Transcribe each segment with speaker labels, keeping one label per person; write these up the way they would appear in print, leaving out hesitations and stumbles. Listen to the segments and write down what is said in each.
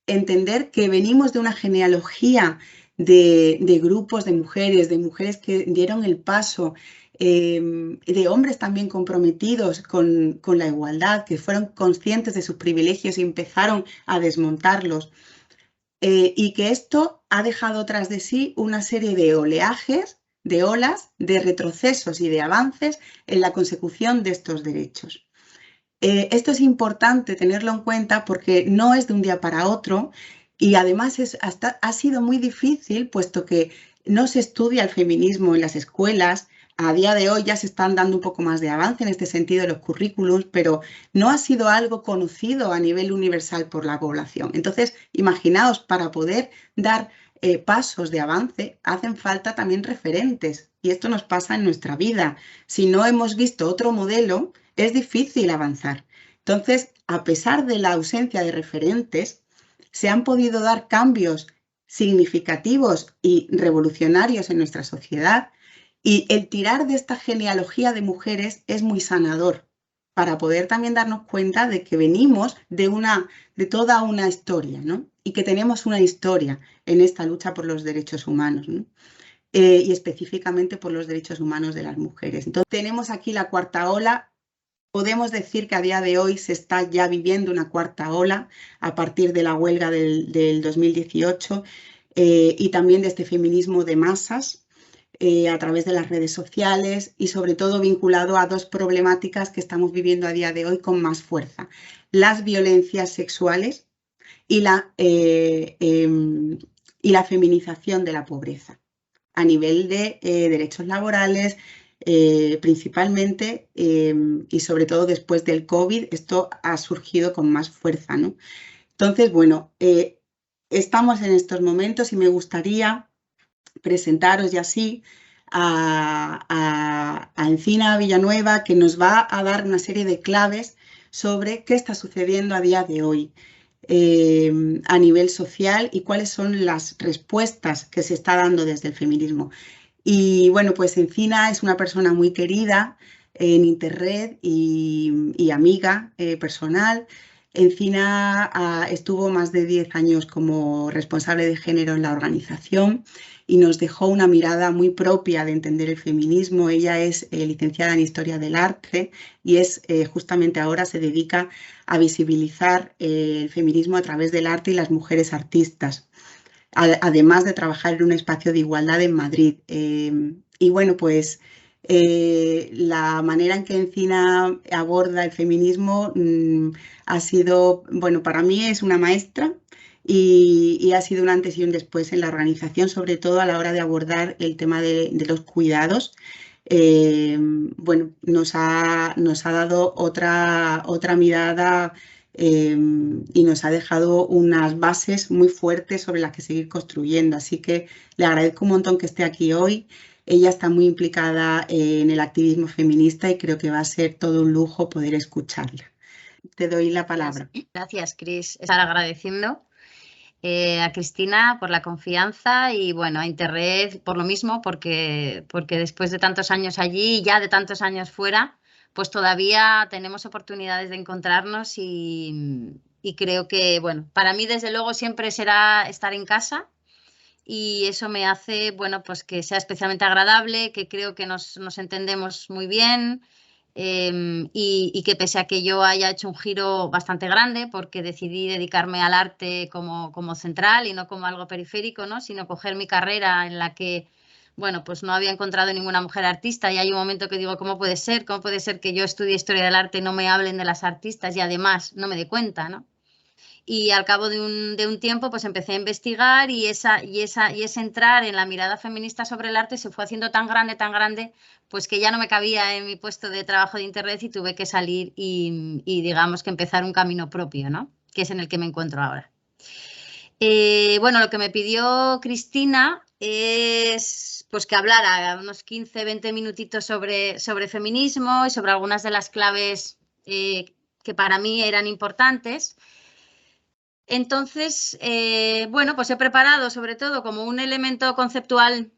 Speaker 1: entender que venimos de una genealogía de grupos de mujeres que dieron el paso, de hombres también comprometidos con la igualdad, que fueron conscientes de sus privilegios y empezaron a desmontarlos. Y que esto ha dejado tras de sí una serie de oleajes, de olas, de retrocesos y de avances en la consecución de estos derechos. Esto es importante tenerlo en cuenta porque no es de un día para otro y además ha sido muy difícil puesto que no se estudia el feminismo en las escuelas. A día de hoy ya se están dando un poco más de avance en este sentido en los currículums, pero no ha sido algo conocido a nivel universal por la población. Entonces, imaginaos, para poder dar pasos de avance, hacen falta también referentes. Y esto nos pasa en nuestra vida. Si no hemos visto otro modelo, es difícil avanzar. Entonces, a pesar de la ausencia de referentes, se han podido dar cambios significativos y revolucionarios en nuestra sociedad y el tirar de esta genealogía de mujeres es muy sanador para poder también darnos cuenta de que venimos de toda una historia, ¿no? Y que tenemos una historia en esta lucha por los derechos humanos, ¿no? Y específicamente por los derechos humanos de las mujeres. Entonces, tenemos aquí la cuarta ola. Podemos decir que a día de hoy se está ya viviendo una cuarta ola a partir de la huelga del 2018 y también de este feminismo de masas a través de las redes sociales y sobre todo vinculado a dos problemáticas que estamos viviendo a día de hoy con más fuerza. Las violencias sexuales y la feminización de la pobreza a nivel de derechos laborales, principalmente, y sobre todo después del COVID, esto ha surgido con más fuerza, ¿no? Entonces, bueno, estamos en estos momentos y me gustaría presentaros ya así a Encina Villanueva, que nos va a dar una serie de claves sobre qué está sucediendo a día de hoy a nivel social y cuáles son las respuestas que se está dando desde el feminismo. Y bueno, pues Encina es una persona muy querida en Internet y amiga personal. Encina estuvo más de 10 años como responsable de género en la organización y nos dejó una mirada muy propia de entender el feminismo. Ella es licenciada en Historia del Arte y justamente ahora se dedica a visibilizar el feminismo a través del arte y las mujeres artistas, además de trabajar en un espacio de igualdad en Madrid. Y bueno, pues la manera en que Encina aborda el feminismo ha sido, bueno, para mí es una maestra y ha sido un antes y un después en la organización, sobre todo a la hora de abordar el tema de los cuidados. Bueno, nos ha dado otra mirada y nos ha dejado unas bases muy fuertes sobre las que seguir construyendo. Así que le agradezco un montón que esté aquí hoy. Ella está muy implicada en el activismo feminista y creo que va a ser todo un lujo poder escucharla. Te doy la palabra.
Speaker 2: Gracias, Cris. Estar agradeciendo a Cristina por la confianza y bueno, a Interred por lo mismo, porque después de tantos años allí y ya de tantos años fuera, pues todavía tenemos oportunidades de encontrarnos y creo que, bueno, para mí desde luego siempre será estar en casa y eso me hace, bueno, pues que sea especialmente agradable, que creo que nos entendemos muy bien. Y que pese a que yo haya hecho un giro bastante grande porque decidí dedicarme al arte como central y no como algo periférico, ¿no? Sino coger mi carrera en la que, bueno, pues no había encontrado ninguna mujer artista y hay un momento que digo, ¿cómo puede ser? ¿Cómo puede ser que yo estudie historia del arte y no me hablen de las artistas y además no me dé cuenta, ¿no? Y al cabo de un tiempo pues empecé a investigar y ese entrar en la mirada feminista sobre el arte se fue haciendo tan grande, pues que ya no me cabía en mi puesto de trabajo de Internet y tuve que salir y digamos que empezar un camino propio, ¿no? Que es en el que me encuentro ahora. Bueno, lo que me pidió Cristina es pues que hablara unos 15-20 minutitos sobre feminismo y sobre algunas de las claves que para mí eran importantes. Entonces, bueno, pues he preparado sobre todo como un elemento conceptual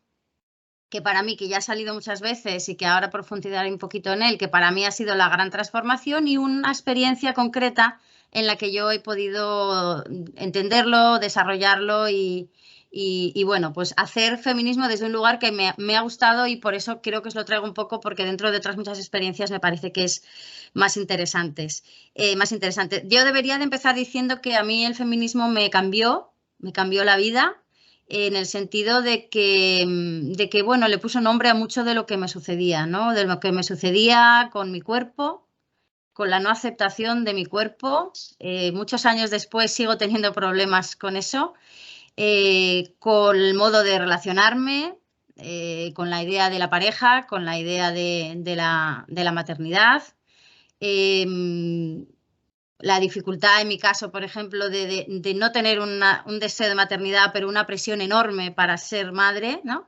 Speaker 2: que para mí, que ya ha salido muchas veces y que ahora profundizaré un poquito en él, que para mí ha sido la gran transformación y una experiencia concreta en la que yo he podido entenderlo, desarrollarlo y bueno, pues hacer feminismo desde un lugar que me ha gustado y por eso creo que os lo traigo un poco porque dentro de otras muchas experiencias me parece que es más interesante. Yo debería de empezar diciendo que a mí el feminismo me cambió la vida en el sentido de que, bueno, le puso nombre a mucho de lo que me sucedía, ¿no? De lo que me sucedía con mi cuerpo, con la no aceptación de mi cuerpo. Muchos años después sigo teniendo problemas con eso. Con el modo de relacionarme, con la idea de la pareja, con la idea de la maternidad. La dificultad en mi caso, por ejemplo, de no tener un deseo de maternidad, pero una presión enorme para ser madre, ¿no?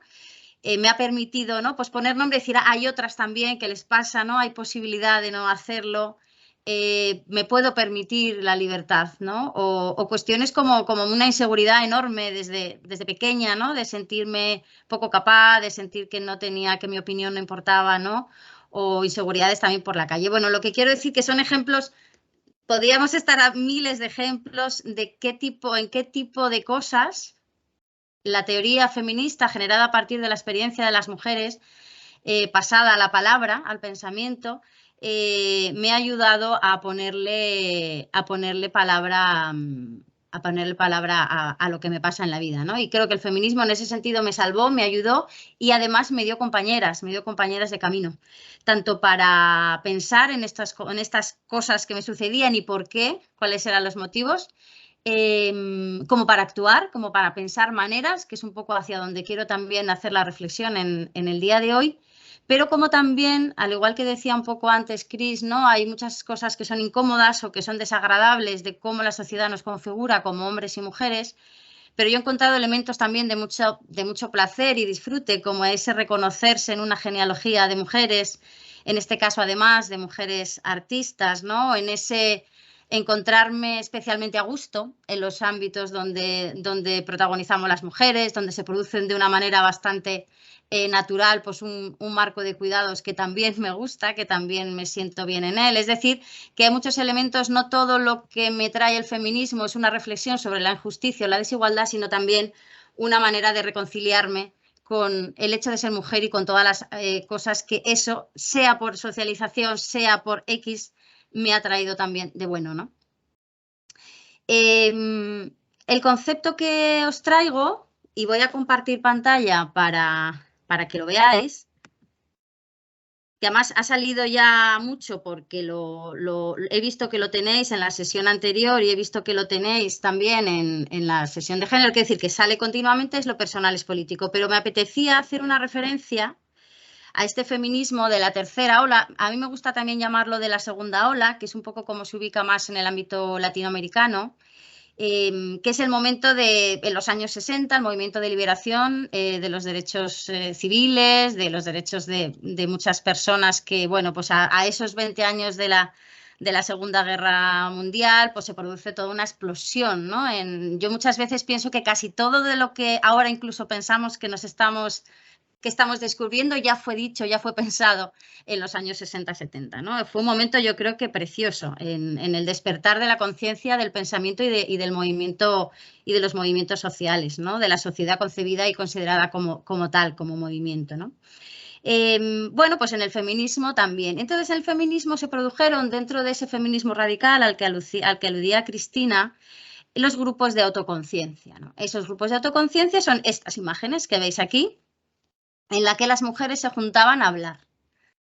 Speaker 2: Me ha permitido, ¿no? Pues poner nombre y decir, hay otras también que les pasa, ¿no? Hay posibilidad de no hacerlo. Me puedo permitir la libertad, ¿no? O cuestiones como una inseguridad enorme desde pequeña, ¿no? De sentirme poco capaz, de sentir que no tenía, que mi opinión no importaba, ¿no? O inseguridades también por la calle. Bueno, lo que quiero decir que son ejemplos, podríamos estar a miles de ejemplos de en qué tipo de cosas la teoría feminista generada a partir de la experiencia de las mujeres, pasada a la palabra, al pensamiento, me ha ayudado a ponerle palabra a lo que me pasa en la vida, ¿no? Y creo que el feminismo en ese sentido me salvó, me ayudó y además me dio compañeras de camino, tanto para pensar en estas cosas que me sucedían y por qué, cuáles eran los motivos, como para actuar, como para pensar maneras, que es un poco hacia donde quiero también hacer la reflexión en el día de hoy, pero como también, al igual que decía un poco antes Chris, ¿no? Hay muchas cosas que son incómodas o que son desagradables de cómo la sociedad nos configura como hombres y mujeres, pero yo he encontrado elementos también de mucho placer y disfrute, como ese reconocerse en una genealogía de mujeres, en este caso además de mujeres artistas, ¿no? En ese encontrarme especialmente a gusto en los ámbitos donde protagonizamos las mujeres, donde se producen de una manera bastante natural, pues un marco de cuidados que también me gusta, que también me siento bien en él. Es decir, que hay muchos elementos, no todo lo que me trae el feminismo es una reflexión sobre la injusticia o la desigualdad, sino también una manera de reconciliarme con el hecho de ser mujer y con todas las cosas que eso, sea por socialización, sea por X, me ha traído también de bueno, ¿no? El concepto que os traigo, y voy a compartir pantalla para que lo veáis, que además ha salido ya mucho porque he visto que lo tenéis en la sesión anterior y he visto que lo tenéis también en la sesión de género, que decir que sale continuamente, es lo personal es político, pero me apetecía hacer una referencia a este feminismo de la tercera ola. A mí me gusta también llamarlo de la segunda ola, que es un poco como se ubica más en el ámbito latinoamericano, que es el momento en los años 60, el movimiento de liberación de los derechos civiles, de los derechos de muchas personas que, bueno, pues a esos 20 años de la Segunda Guerra Mundial, pues se produce toda una explosión, ¿no? Yo muchas veces pienso que casi todo de lo que ahora incluso pensamos que estamos descubriendo ya fue dicho, ya fue pensado en los años 60-70, ¿no? Fue un momento yo creo que precioso en el despertar de la conciencia, del pensamiento y del movimiento y de los movimientos sociales, ¿no? De la sociedad concebida y considerada como tal, como movimiento, ¿no? Bueno, pues en el feminismo también. Entonces, en el feminismo se produjeron dentro de ese feminismo radical al que aludía Cristina, los grupos de autoconciencia, ¿no? Esos grupos de autoconciencia son estas imágenes que veis aquí, en la que las mujeres se juntaban a hablar,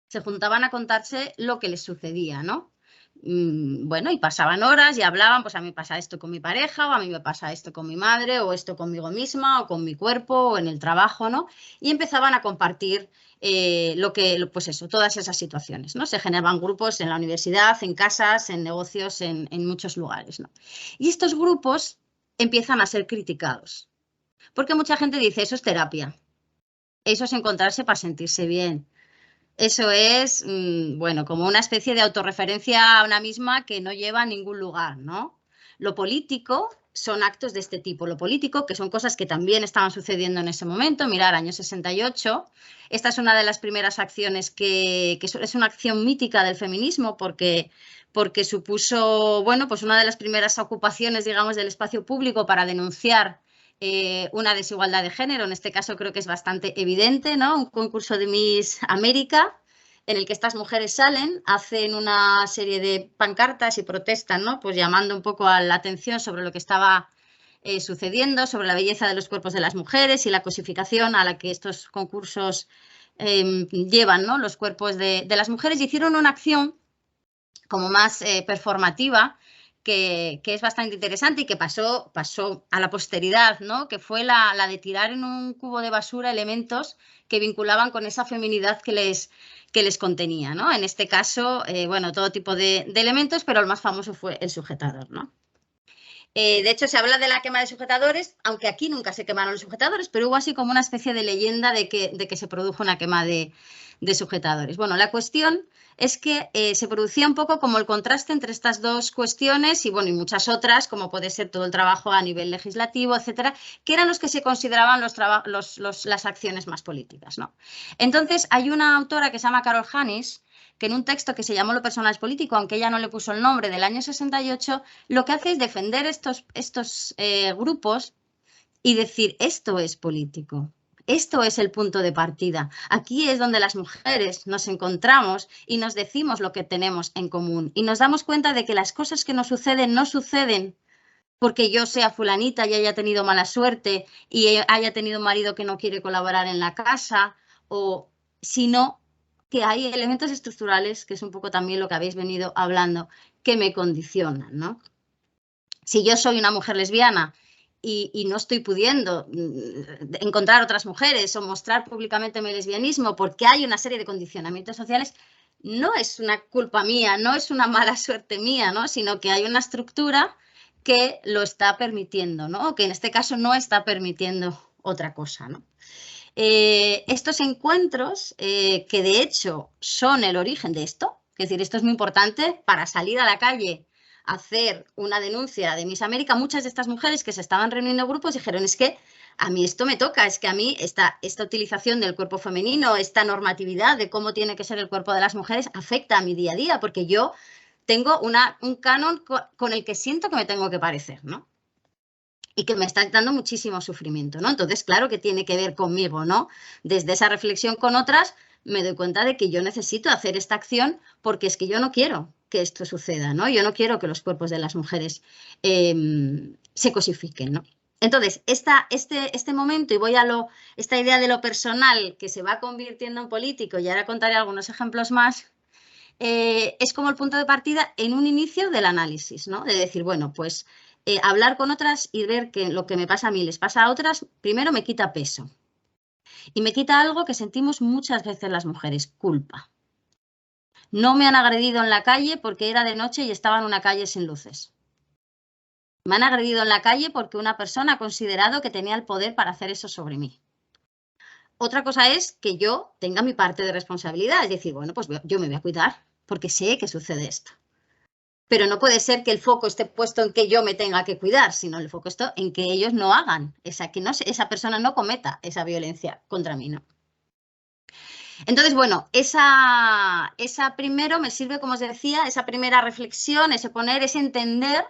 Speaker 2: se juntaban a contarse lo que les sucedía, ¿no? Bueno, y pasaban horas y hablaban, pues a mí me pasa esto con mi pareja, o a mí me pasa esto con mi madre, o esto conmigo misma, o con mi cuerpo, o en el trabajo, ¿no? Y empezaban a compartir pues eso, todas esas situaciones, ¿no? Se generaban grupos en la universidad, en casas, en negocios, en muchos lugares, ¿no? Y estos grupos empiezan a ser criticados, porque mucha gente dice, eso es terapia. Eso es encontrarse para sentirse bien. Eso es, bueno, como una especie de autorreferencia a una misma que no lleva a ningún lugar, ¿no? Lo político son actos de este tipo. Lo político, que son cosas que también estaban sucediendo en ese momento. Mirar, año 68. Esta es una de las primeras acciones que es una acción mítica del feminismo porque supuso, bueno, pues una de las primeras ocupaciones, digamos, del espacio público para denunciar una desigualdad de género. En este caso creo que es bastante evidente, ¿no? Un concurso de Miss América en el que estas mujeres salen, hacen una serie de pancartas y protestan, ¿no? Pues llamando un poco a la atención sobre lo que estaba sucediendo, sobre la belleza de los cuerpos de las mujeres y la cosificación a la que estos concursos llevan, ¿no? Los cuerpos de las mujeres. Y hicieron una acción como más performativa, que es bastante interesante y que pasó a la posteridad, ¿no? Que fue la de tirar en un cubo de basura elementos que vinculaban con esa feminidad que les contenía, ¿no? En este caso, bueno, todo tipo de elementos, pero el más famoso fue el sujetador, ¿no? De hecho, se habla de la quema de sujetadores, aunque aquí nunca se quemaron los sujetadores, pero hubo así como una especie de leyenda de que se produjo una quema de sujetadores. Bueno, la cuestión es que se producía un poco como el contraste entre estas dos cuestiones y, bueno, y muchas otras, como puede ser todo el trabajo a nivel legislativo, etcétera, que eran los que se consideraban las acciones más políticas, ¿no? Entonces, hay una autora que se llama Carol Hannis, que en un texto que se llamó Lo personal es político, aunque ella no le puso el nombre, del año 68, lo que hace es defender estos grupos y decir, esto es político. Esto es el punto de partida. Aquí es donde las mujeres nos encontramos y nos decimos lo que tenemos en común. Y nos damos cuenta de que las cosas que nos suceden no suceden porque yo sea fulanita y haya tenido mala suerte y haya tenido un marido que no quiere colaborar en la casa, sino que hay elementos estructurales, que es un poco también lo que habéis venido hablando, que me condicionan, ¿no? Si yo soy una mujer lesbiana y no estoy pudiendo encontrar otras mujeres o mostrar públicamente mi lesbianismo porque hay una serie de condicionamientos sociales, no es una culpa mía, no es una mala suerte mía, ¿no? Sino que hay una estructura que lo está permitiendo, ¿no? Que en este caso no está permitiendo otra cosa, ¿no? Estos encuentros, que de hecho son el origen de esto, es decir, esto es muy importante para salir a la calle, hacer una denuncia de Miss América. Muchas de estas mujeres que se estaban reuniendo en grupos dijeron, es que a mí esto me toca, es que a mí esta utilización del cuerpo femenino, esta normatividad de cómo tiene que ser el cuerpo de las mujeres afecta a mi día a día, porque yo tengo un canon con el que siento que me tengo que parecer, ¿no? Y que me está dando muchísimo sufrimiento, ¿no? Entonces, claro que tiene que ver conmigo, ¿no? Desde esa reflexión con otras, me doy cuenta de que yo necesito hacer esta acción porque es que yo no quiero que esto suceda, ¿no? Yo no quiero que los cuerpos de las mujeres se cosifiquen, ¿no? Entonces, este momento, y voy a esta idea de lo personal que se va convirtiendo en político, y ahora contaré algunos ejemplos más, es como el punto de partida en un inicio del análisis, ¿no? De decir, bueno, pues hablar con otras y ver que lo que me pasa a mí les pasa a otras, primero me quita peso. Y me quita algo que sentimos muchas veces las mujeres, culpa. No me han agredido en la calle porque era de noche y estaba en una calle sin luces. Me han agredido en la calle porque una persona ha considerado que tenía el poder para hacer eso sobre mí. Otra cosa es que yo tenga mi parte de responsabilidad, es decir, bueno, pues yo me voy a cuidar porque sé que sucede esto. Pero no puede ser que el foco esté puesto en que yo me tenga que cuidar, sino el foco está en que ellos no hagan, esa persona no cometa esa violencia contra mí, ¿no? Entonces, bueno, esa primero me sirve, como os decía, esa primera reflexión, ese entender,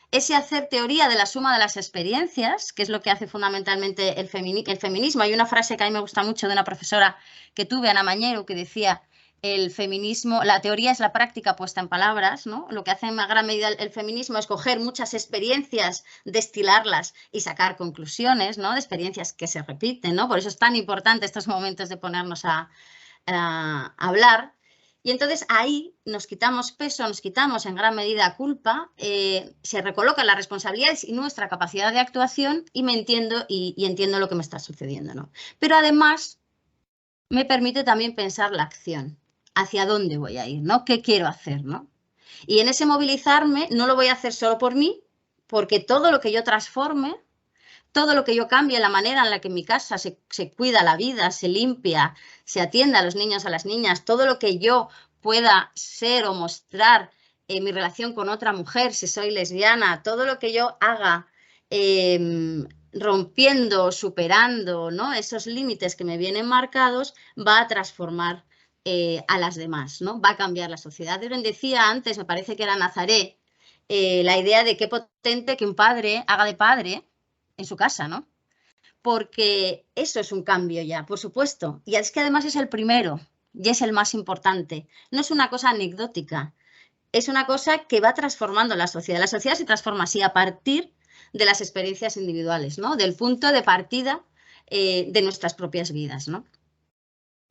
Speaker 2: ese hacer teoría de la suma de las experiencias, que es lo que hace fundamentalmente el feminismo. Hay una frase que a mí me gusta mucho de una profesora que tuve, Ana Mañero, que decía: el feminismo, la teoría es la práctica puesta en palabras, ¿no? Lo que hace en gran medida el feminismo es coger muchas experiencias, destilarlas y sacar conclusiones, ¿no? De experiencias que se repiten, ¿no? Por eso es tan importante estos momentos de ponernos a hablar. Y entonces ahí nos quitamos peso, nos quitamos en gran medida culpa, se recolocan las responsabilidades y nuestra capacidad de actuación y me entiendo y entiendo lo que me está sucediendo, ¿no? Pero además me permite también pensar la acción. ¿Hacia dónde voy a ir, ¿no? ¿Qué quiero hacer, ¿no? Y en ese movilizarme no lo voy a hacer solo por mí, porque todo lo que yo transforme, todo lo que yo cambie, la manera en la que en mi casa se cuida la vida, se limpia, se atiende a los niños, a las niñas, todo lo que yo pueda ser o mostrar en mi relación con otra mujer, si soy lesbiana, todo lo que yo haga rompiendo, superando, ¿no?, esos límites que me vienen marcados, va a transformar a las demás, ¿no? Va a cambiar la sociedad. Yo decía antes, me parece que era Nazaret, la idea de qué potente que un padre haga de padre en su casa, ¿no? Porque eso es un cambio ya, por supuesto. Y es que además es el primero y es el más importante. No es una cosa anecdótica, es una cosa que va transformando la sociedad. La sociedad se transforma así a partir de las experiencias individuales, ¿no? Del punto de partida de nuestras propias vidas, ¿no?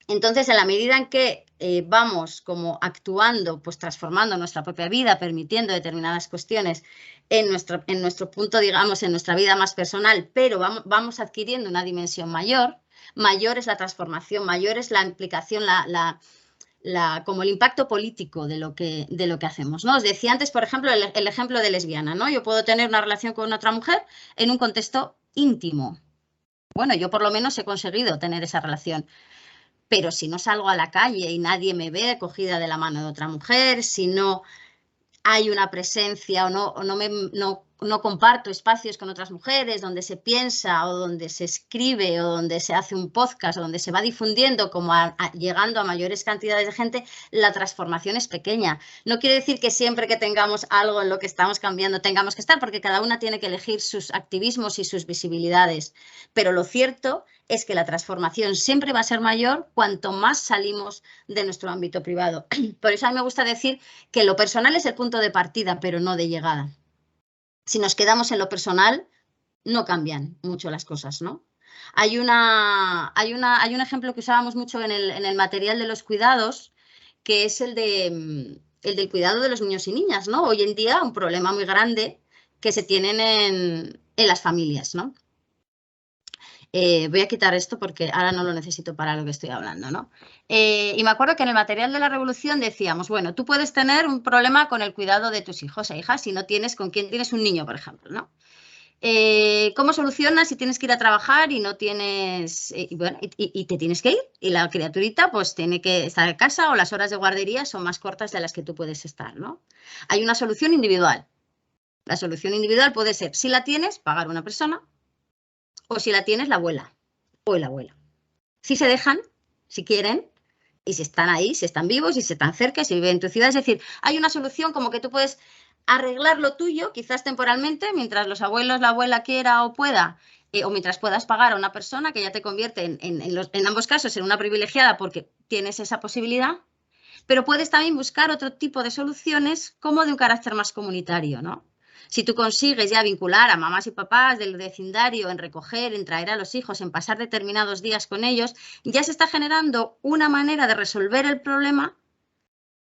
Speaker 2: Entonces, en la medida en que vamos como actuando, pues transformando nuestra propia vida, permitiendo determinadas cuestiones en nuestro punto, digamos, en nuestra vida más personal, pero vamos adquiriendo una dimensión mayor, mayor es la transformación, mayor es la implicación, como el impacto político de lo que hacemos, ¿no? Os decía antes, por ejemplo, el ejemplo de lesbiana, ¿no? Yo puedo tener una relación con otra mujer en un contexto íntimo. Bueno, yo por lo menos he conseguido tener esa relación. Pero si no salgo a la calle y nadie me ve cogida de la mano de otra mujer, si no hay una presencia o no comparto espacios con otras mujeres donde se piensa o donde se escribe o donde se hace un podcast o donde se va difundiendo como llegando a mayores cantidades de gente, la transformación es pequeña. No quiere decir que siempre que tengamos algo en lo que estamos cambiando tengamos que estar, porque cada una tiene que elegir sus activismos y sus visibilidades. Pero lo cierto es que la transformación siempre va a ser mayor cuanto más salimos de nuestro ámbito privado. Por eso a mí me gusta decir que lo personal es el punto de partida, pero no de llegada. Si nos quedamos en lo personal, no cambian mucho las cosas, ¿no? Hay un ejemplo que usábamos mucho en el material de los cuidados, que es el del cuidado de los niños y niñas, ¿no? Hoy en día un problema muy grande que se tienen en las familias, ¿no? Voy a quitar esto porque ahora no lo necesito para lo que estoy hablando, ¿no? Y me acuerdo que en el material de la revolución decíamos, bueno, tú puedes tener un problema con el cuidado de tus hijos e hijas si no tienes con quién tienes un niño, por ejemplo, ¿no? ¿Cómo solucionas si tienes que ir a trabajar y no tienes, y te tienes que ir? Y la criaturita pues tiene que estar en casa o las horas de guardería son más cortas de las que tú puedes estar, ¿no? Hay una solución individual. La solución individual puede ser, si la tienes, pagar una persona, o si la tienes, la abuela o el abuelo. Si se dejan, si quieren, y si están ahí, si están vivos, si están cerca, si viven en tu ciudad. Es decir, hay una solución como que tú puedes arreglar lo tuyo, quizás temporalmente, mientras los abuelos, la abuela quiera o pueda, o mientras puedas pagar a una persona que ya te convierte en ambos casos en una privilegiada porque tienes esa posibilidad, pero puedes también buscar otro tipo de soluciones como de un carácter más comunitario, ¿no? Si tú consigues ya vincular a mamás y papás del vecindario en recoger, en traer a los hijos, en pasar determinados días con ellos, ya se está generando una manera de resolver el problema,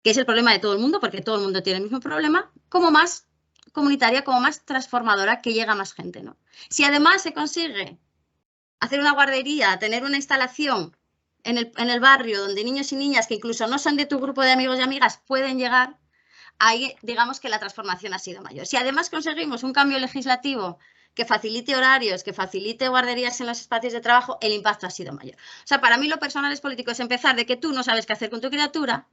Speaker 2: que es el problema de todo el mundo, porque todo el mundo tiene el mismo problema, como más comunitaria, como más transformadora, que llega a más gente, ¿no? Si además se consigue hacer una guardería, tener una instalación en el barrio donde niños y niñas que incluso no son de tu grupo de amigos y amigas pueden llegar, ahí digamos que la transformación ha sido mayor. Si además conseguimos un cambio legislativo que facilite horarios, que facilite guarderías en los espacios de trabajo, el impacto ha sido mayor. O sea, para mí lo personal es político, es empezar de que tú no sabes qué hacer con tu criatura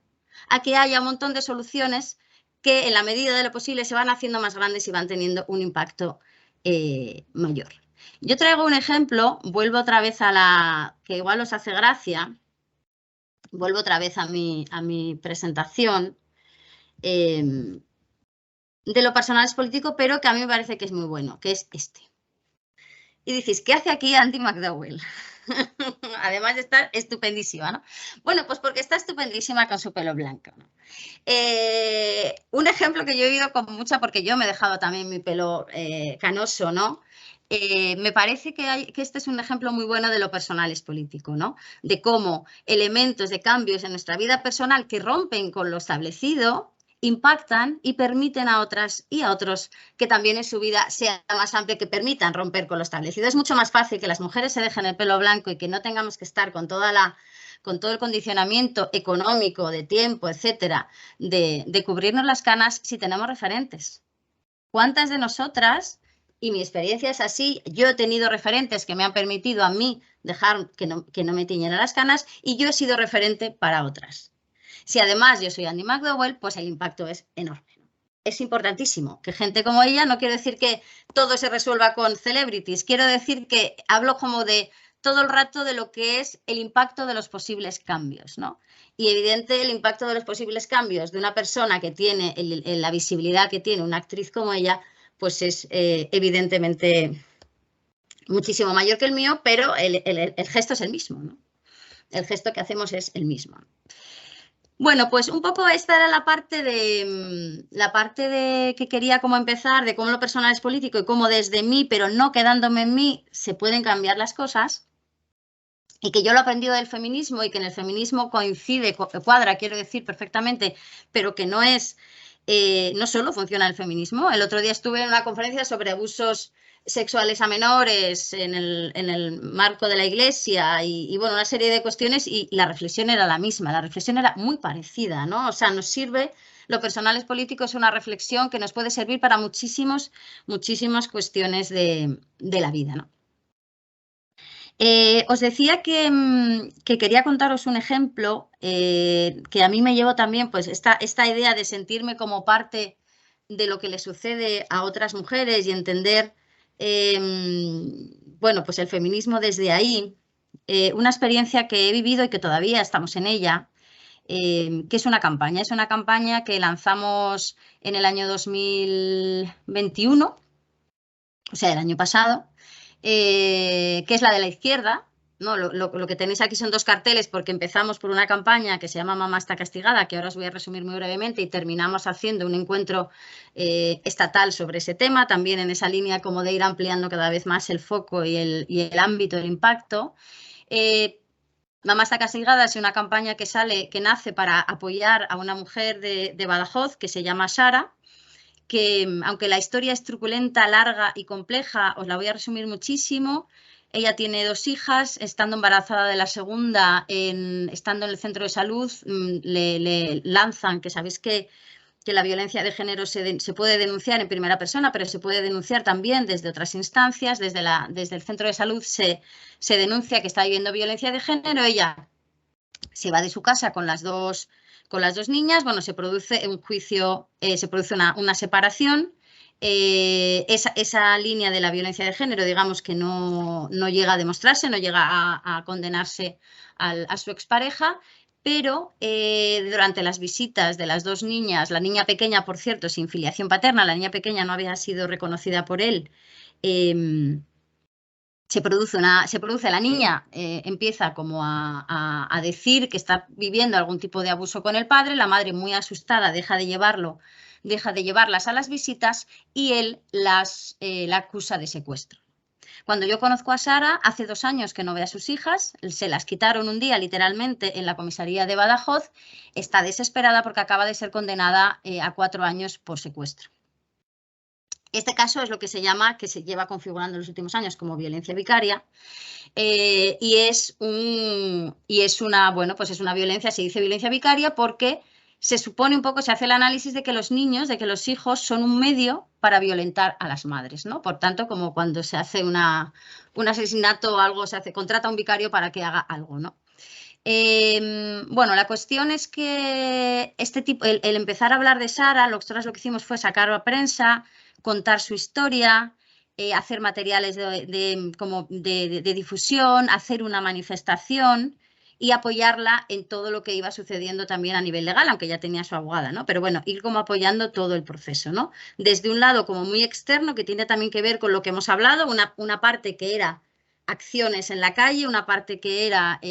Speaker 2: a que haya un montón de soluciones que en la medida de lo posible se van haciendo más grandes y van teniendo un impacto mayor. Yo traigo un ejemplo, vuelvo otra vez a que igual os hace gracia, vuelvo otra vez a mi presentación, de lo personal es político, pero que a mí me parece que es muy bueno, que es este. Y dices, ¿qué hace aquí Andie McDowell? Además de estar estupendísima, ¿no? Bueno, pues porque está estupendísima con su pelo blanco, ¿no? Un ejemplo que yo he vivido con mucha, porque yo me he dejado también mi pelo canoso, ¿no? Me parece que este es un ejemplo muy bueno de lo personal es político, ¿no? De cómo elementos de cambios en nuestra vida personal que rompen con lo establecido impactan y permiten a otras y a otros que también en su vida sea más amplia, que permitan romper con lo establecido. Es mucho más fácil que las mujeres se dejen el pelo blanco y que no tengamos que estar con todo el condicionamiento económico, de tiempo, etcétera, de cubrirnos las canas si tenemos referentes. ¿Cuántas de nosotras, y mi experiencia es así, yo he tenido referentes que me han permitido a mí dejar que no me tiñeran las canas y yo he sido referente para otras? Si además yo soy Andie McDowell, pues el impacto es enorme. es importantísimo. Que gente como ella, no quiero decir que todo se resuelva con celebrities, quiero decir que hablo como de todo el rato de lo que es el impacto de los posibles cambios, ¿no? Y evidente el impacto de los posibles cambios de una persona que tiene la visibilidad que tiene una actriz como ella, pues es evidentemente muchísimo mayor que el mío, pero el gesto es el mismo, ¿no? El gesto que hacemos es el mismo. Bueno, pues un poco esta era la parte de que quería como empezar, de cómo lo personal es político y cómo desde mí, pero no quedándome en mí, se pueden cambiar las cosas. Y que yo lo he aprendido del feminismo y que en el feminismo coincide, cuadra, quiero decir, perfectamente, pero que no es, no solo funciona el feminismo. El otro día estuve en una conferencia sobre abusos sexuales a menores en el marco de la Iglesia y bueno, una serie de cuestiones y la reflexión era la misma, la reflexión era muy parecida, ¿no? O sea, nos sirve, lo personal es político, es una reflexión que nos puede servir para muchísimas cuestiones de la vida, ¿no? Os decía que quería contaros un ejemplo que a mí me llevó también, pues esta idea de sentirme como parte de lo que le sucede a otras mujeres y entender, bueno, pues el feminismo desde ahí, una experiencia que he vivido y que todavía estamos en ella, que es una campaña que lanzamos en el año 2021, o sea, el año pasado, que es la de la izquierda, ¿no? Lo que tenéis aquí son dos carteles porque empezamos por una campaña que se llama Mamá está castigada, que ahora os voy a resumir muy brevemente, y terminamos haciendo un encuentro estatal sobre ese tema, también en esa línea como de ir ampliando cada vez más el foco y el ámbito, el impacto. Mamá está castigada es una campaña que nace para apoyar a una mujer de Badajoz que se llama Sara, que aunque la historia es truculenta, larga y compleja, os la voy a resumir muchísimo. Ella tiene 2 hijas, estando embarazada de la segunda, estando en el centro de salud, le lanzan, que sabéis que la violencia de género se puede denunciar en primera persona, pero se puede denunciar también desde otras instancias, desde el centro de salud se denuncia que está viviendo violencia de género. Ella se va de su casa con las dos niñas, bueno, se produce un juicio, se produce una separación. Esa línea de la violencia de género, digamos que no llega a demostrarse, no llega a condenarse a su expareja, pero durante las visitas de las 2 niñas, la niña pequeña, por cierto, sin filiación paterna, la niña pequeña no había sido reconocida por él, se produce la niña, empieza como a decir que está viviendo algún tipo de abuso con el padre, la madre muy asustada deja de llevarlas a las visitas y él la acusa de secuestro. Cuando yo conozco a Sara, hace 2 años que no ve a sus hijas, se las quitaron un día literalmente en la comisaría de Badajoz, está desesperada porque acaba de ser condenada a 4 años por secuestro. Este caso es lo que se llama, que se lleva configurando en los últimos años como violencia vicaria, y es una violencia, se dice violencia vicaria porque se supone un poco, se hace el análisis de que los niños, de que los hijos son un medio para violentar a las madres, ¿no? Por tanto, como cuando se hace un asesinato o algo, contrata a un vicario para que haga algo, ¿no? Bueno, la cuestión es que el empezar a hablar de Sara, nosotros lo que hicimos fue sacar a prensa, contar su historia, hacer materiales de difusión, hacer una manifestación y apoyarla en todo lo que iba sucediendo también a nivel legal, aunque ya tenía su abogada, ¿no? Pero bueno, ir como apoyando todo el proceso, ¿no? Desde un lado como muy externo, que tiene también que ver con lo que hemos hablado, una parte que era acciones en la calle, una parte que era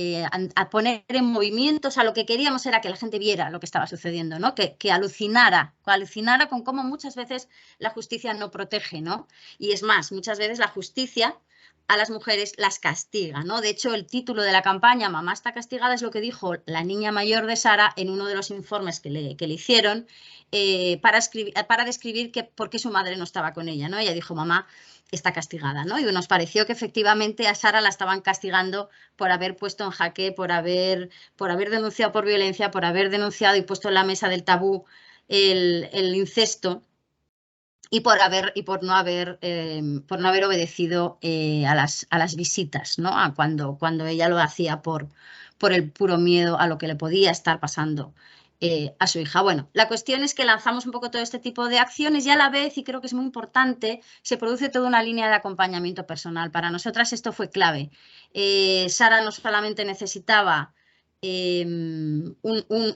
Speaker 2: a poner en movimiento, o sea, lo que queríamos era que la gente viera lo que estaba sucediendo, ¿no? Que alucinara con cómo muchas veces la justicia no protege, ¿no? Y es más, muchas veces la justicia a las mujeres las castiga, ¿no? De hecho, el título de la campaña, Mamá está castigada, es lo que dijo la niña mayor de Sara en uno de los informes que le hicieron para describir por qué su madre no estaba con ella, ¿no? Ella dijo, mamá está castigada, ¿no? Y nos pareció que efectivamente a Sara la estaban castigando por haber puesto en jaque, por haber denunciado por violencia, por haber denunciado y puesto en la mesa del tabú el incesto y por no haber obedecido a las visitas, ¿no? Cuando ella lo hacía por el puro miedo a lo que le podía estar pasando a su hija. Bueno, la cuestión es que lanzamos un poco todo este tipo de acciones y a la vez, y creo que es muy importante, se produce toda una línea de acompañamiento personal. Para nosotras esto fue clave. Sara no solamente necesitaba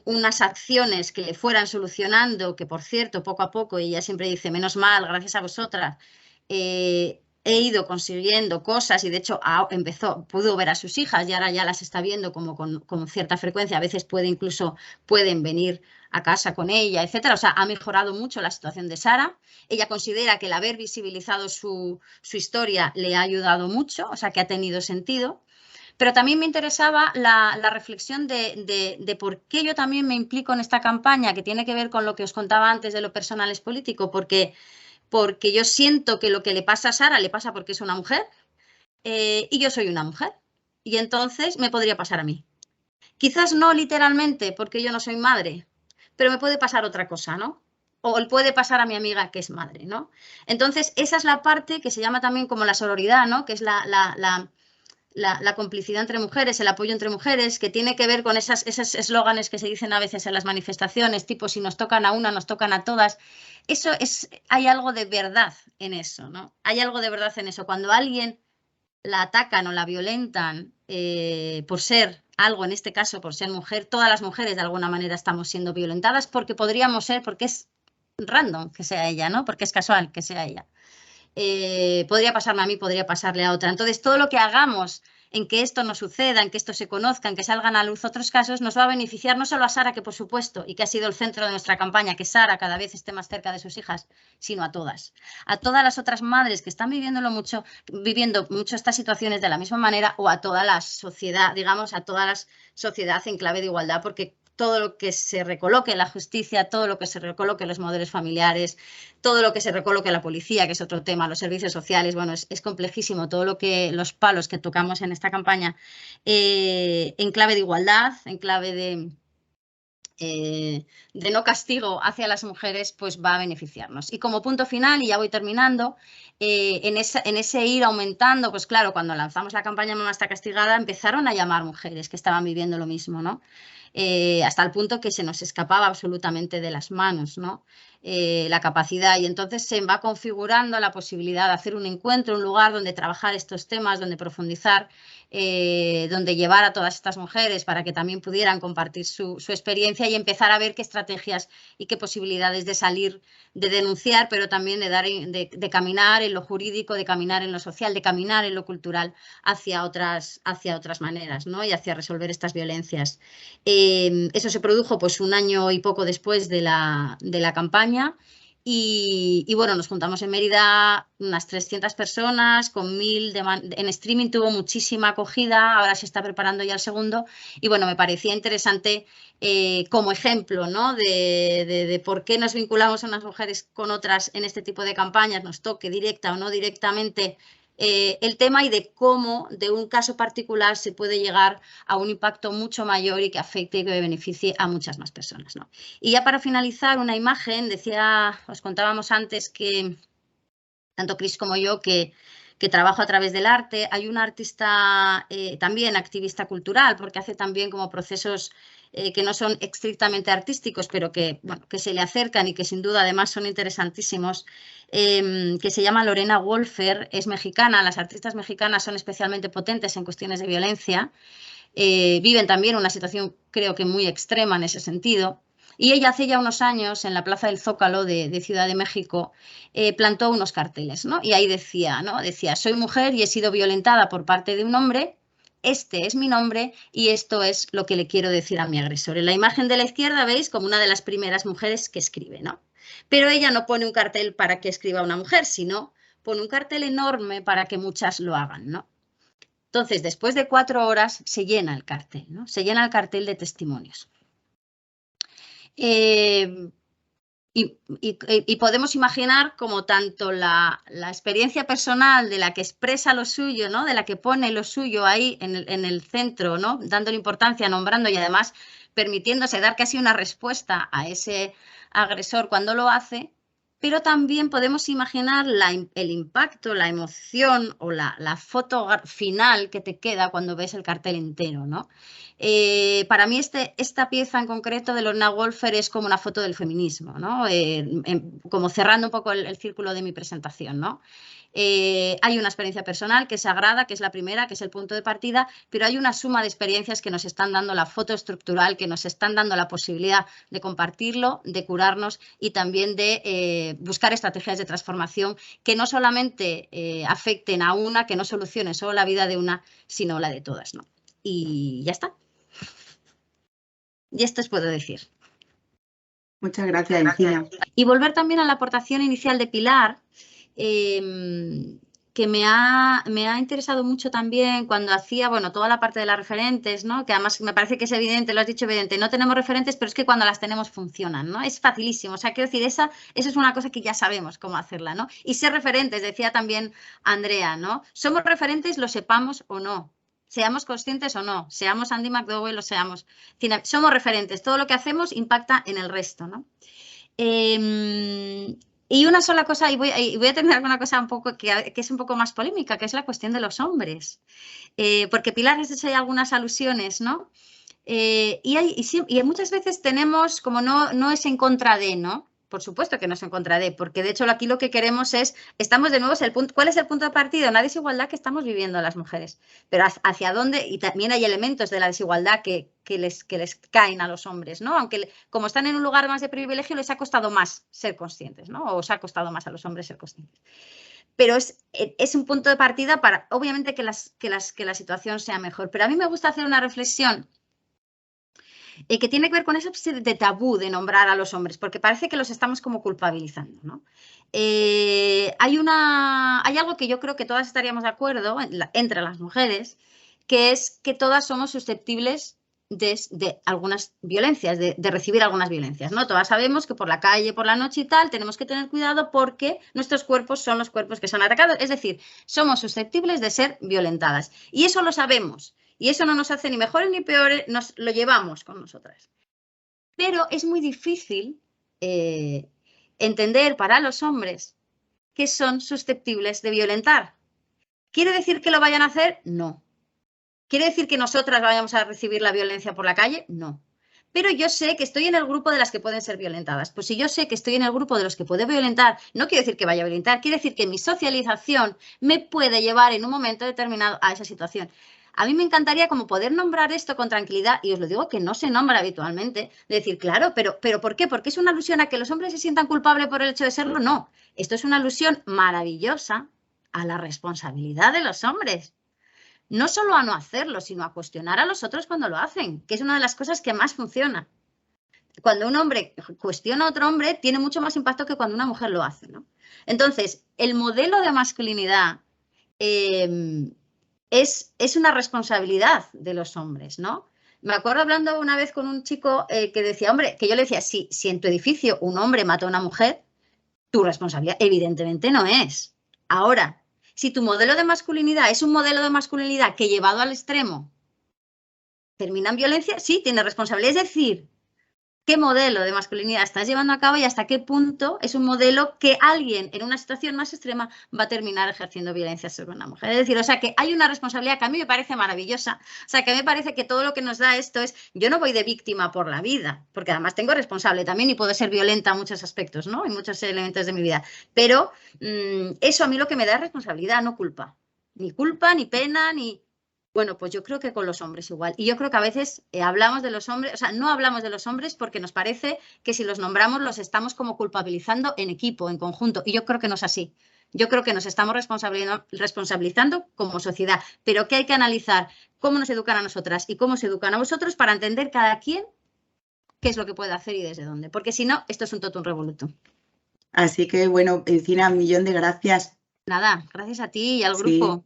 Speaker 2: unas acciones que le fueran solucionando, que por cierto, poco a poco, y ella siempre dice, menos mal, gracias a vosotras, he ido consiguiendo cosas y de hecho pudo ver a sus hijas y ahora ya las está viendo como con cierta frecuencia, a veces pueden venir a casa con ella, etcétera. O sea, ha mejorado mucho la situación de Sara. Ella considera que el haber visibilizado su historia le ha ayudado mucho, o sea, que ha tenido sentido. Pero también me interesaba la reflexión de por qué yo también me implico en esta campaña, que tiene que ver con lo que os contaba antes de lo personal es político, porque yo siento que lo que le pasa a Sara le pasa porque es una mujer y yo soy una mujer. Y entonces me podría pasar a mí. Quizás no literalmente porque yo no soy madre, pero me puede pasar otra cosa, ¿no? O le puede pasar a mi amiga que es madre, ¿no? Entonces, esa es la parte que se llama también como la sororidad, ¿no? Que es la complicidad entre mujeres, el apoyo entre mujeres, que tiene que ver con esos eslóganes que se dicen a veces en las manifestaciones, tipo si nos tocan a una, nos tocan a todas. Hay algo de verdad en eso, ¿no? Hay algo de verdad en eso. Cuando a alguien la atacan o la violentan por ser algo, en este caso por ser mujer, todas las mujeres de alguna manera estamos siendo violentadas porque podríamos ser, porque es random que sea ella, ¿no? Porque es casual que sea ella. Podría pasarme a mí, podría pasarle a otra. Entonces, todo lo que hagamos en que esto no suceda, en que esto se conozca, en que salgan a luz otros casos, nos va a beneficiar no solo a Sara, que por supuesto, y que ha sido el centro de nuestra campaña, que Sara cada vez esté más cerca de sus hijas, sino a todas. A todas las otras madres que están viviendo mucho estas situaciones de la misma manera, o a toda la sociedad, digamos, a toda la sociedad en clave de igualdad, porque todo lo que se recoloque en la justicia, todo lo que se recoloque en los modelos familiares, todo lo que se recoloque en la policía, que es otro tema, los servicios sociales, bueno, es complejísimo todo los palos que tocamos en esta campaña en clave de igualdad, en clave de no castigo hacia las mujeres, pues va a beneficiarnos. Y como punto final, y ya voy terminando, en ese ir aumentando, pues claro, cuando lanzamos la campaña Mamá está castigada, empezaron a llamar mujeres que estaban viviendo lo mismo, ¿no? Hasta el punto que se nos escapaba absolutamente de las manos, ¿no? La capacidad, y entonces se va configurando la posibilidad de hacer un encuentro, un lugar donde trabajar estos temas, donde profundizar, donde llevar a todas estas mujeres para que también pudieran compartir su experiencia y empezar a ver qué estrategias y qué posibilidades de salir, de denunciar, pero también de caminar en lo jurídico, de caminar en lo social, de caminar en lo cultural hacia otras maneras, ¿no? Y hacia resolver estas violencias. Eso se produjo pues un año y poco después de la campaña y bueno, nos juntamos en Mérida unas 300 personas, con 1000 en streaming tuvo muchísima acogida, ahora se está preparando ya el segundo y bueno, me parecía interesante como ejemplo, ¿no? de por qué nos vinculamos a unas mujeres con otras en este tipo de campañas, nos toque directa o no directamente el tema y de cómo de un caso particular se puede llegar a un impacto mucho mayor y que afecte y que beneficie a muchas más personas, ¿no? Y ya para finalizar, una imagen, os contábamos antes que tanto Cris como yo que trabajo a través del arte, hay una artista también activista cultural, porque hace también como procesos que no son estrictamente artísticos, pero que se le acercan y que sin duda además son interesantísimos, que se llama Lorena Wolfer, es mexicana. Las artistas mexicanas son especialmente potentes en cuestiones de violencia, viven también una situación creo que muy extrema en ese sentido. Y ella hace ya unos años en la Plaza del Zócalo de Ciudad de México plantó unos carteles, ¿no? Y ahí decía, ¿no? Decía, soy mujer y he sido violentada por parte de un hombre, este es mi nombre y esto es lo que le quiero decir a mi agresor. En la imagen de la izquierda veis como una de las primeras mujeres que escribe, ¿no? Pero ella no pone un cartel para que escriba una mujer, sino pone un cartel enorme para que muchas lo hagan, ¿no? Entonces, después de 4 horas se llena el cartel, ¿no? Se llena el cartel de testimonios. Y podemos imaginar como tanto la experiencia personal de la que expresa lo suyo, ¿no? De la que pone lo suyo ahí en el centro, ¿no? Dándole importancia, nombrando y además permitiéndose dar casi una respuesta a ese agresor cuando lo hace, pero también podemos imaginar el impacto, la emoción o la foto final que te queda cuando ves el cartel entero, ¿no? Para mí esta pieza en concreto de Lorna Wolfer es como una foto del feminismo, ¿no? Como cerrando un poco el círculo de mi presentación, ¿no? Hay una experiencia personal que es sagrada, que es la primera, que es el punto de partida, pero hay una suma de experiencias que nos están dando la foto estructural, que nos están dando la posibilidad de compartirlo, de curarnos y también de buscar estrategias de transformación que no solamente afecten a una, que no solucionen solo la vida de una, sino la de todas, ¿no? Y ya está. Y esto os puedo decir.
Speaker 1: Muchas gracias, Encina.
Speaker 2: Y volver también a la aportación inicial de Pilar, que me ha interesado mucho también cuando hacía, bueno, toda la parte de las referentes, ¿no? Que además me parece que es evidente, lo has dicho evidente, no tenemos referentes, pero es que cuando las tenemos funcionan, ¿no? Es facilísimo, o sea, quiero decir, eso es una cosa que ya sabemos cómo hacerla, ¿no? Y ser referentes, decía también Andrea, ¿no? Somos referentes, lo sepamos o no. Seamos conscientes o no, seamos Andy McDowell o seamos... Somos referentes, todo lo que hacemos impacta en el resto, ¿no? Y una sola cosa, y voy a terminar con una cosa un poco que es un poco más polémica, que es la cuestión de los hehombres. Porque Pilar has hecho algunas alusiones, ¿no? Y muchas veces tenemos, como no es en contra de, ¿no? Por supuesto que no es en contra de, porque de hecho aquí lo que queremos es, estamos de nuevo, ¿cuál es el punto de partida? Una desigualdad que estamos viviendo las mujeres. Pero hacia dónde, y también hay elementos de la desigualdad que les caen a los hombres, ¿no? Aunque como están en un lugar más de privilegio, les ha costado más ser conscientes, ¿no? O os ha costado más a los hombres ser conscientes. Pero es un punto de partida para, obviamente, que la situación sea mejor. Pero a mí me gusta hacer una reflexión que tiene que ver con ese de tabú de nombrar a los hombres, porque parece que los estamos como culpabilizando, ¿no? Hay algo que yo creo que todas estaríamos de acuerdo entre las mujeres, que es que todas somos susceptibles de algunas violencias, de recibir algunas violencias, ¿no? Todas sabemos que por la calle, por la noche y tal, tenemos que tener cuidado porque nuestros cuerpos son los cuerpos que son atacados, es decir, somos susceptibles de ser violentadas. Y eso lo sabemos. Y eso no nos hace ni mejores ni peores, nos lo llevamos con nosotras. Pero es muy difícil entender para los hombres que son susceptibles de violentar. ¿Quiere decir que lo vayan a hacer? No. ¿Quiere decir que nosotras vayamos a recibir la violencia por la calle? No. Pero yo sé que estoy en el grupo de las que pueden ser violentadas. Pues si yo sé que estoy en el grupo de los que puede violentar, no quiere decir que vaya a violentar, quiere decir que mi socialización me puede llevar en un momento determinado a esa situación. A mí me encantaría como poder nombrar esto con tranquilidad, y os lo digo que no se nombra habitualmente, de decir, claro, pero ¿por qué? ¿Porque es una alusión a que los hombres se sientan culpables por el hecho de serlo? No, esto es una alusión maravillosa a la responsabilidad de los hombres. No solo a no hacerlo, sino a cuestionar a los otros cuando lo hacen, que es una de las cosas que más funciona. Cuando un hombre cuestiona a otro hombre, tiene mucho más impacto que cuando una mujer lo hace, ¿no? Entonces, el modelo de masculinidad es una responsabilidad de los hombres, ¿no? Me acuerdo hablando una vez con un chico que decía, hombre, que yo le decía, si en tu edificio un hombre mata a una mujer, tu responsabilidad evidentemente no es. Ahora, si tu modelo de masculinidad es un modelo de masculinidad que llevado al extremo termina en violencia, sí, tiene responsabilidad. Es decir, ¿qué modelo de masculinidad estás llevando a cabo y hasta qué punto es un modelo que alguien en una situación más extrema va a terminar ejerciendo violencia sobre una mujer? Es decir, o sea, que hay una responsabilidad que a mí me parece maravillosa. O sea, que a mí me parece que todo lo que nos da esto es, yo no voy de víctima por la vida, porque además tengo responsable también y puedo ser violenta en muchos aspectos, ¿no? En muchos elementos de mi vida. Pero eso a mí lo que me da es responsabilidad, no culpa. Ni culpa, ni pena, ni... Bueno, pues yo creo que con los hombres igual. Y yo creo que a veces hablamos de los hombres, o sea, no hablamos de los hombres porque nos parece que si los nombramos los estamos como culpabilizando en equipo, en conjunto. Y yo creo que no es así. Yo creo que nos estamos responsabilizando como sociedad, pero que hay que analizar cómo nos educan a nosotras y cómo se educan a vosotros para entender cada quien qué es lo que puede hacer y desde dónde. Porque si no, esto es un totum revolutum.
Speaker 1: Así que, bueno, Encina, un millón de gracias.
Speaker 2: Nada, gracias a ti y al grupo.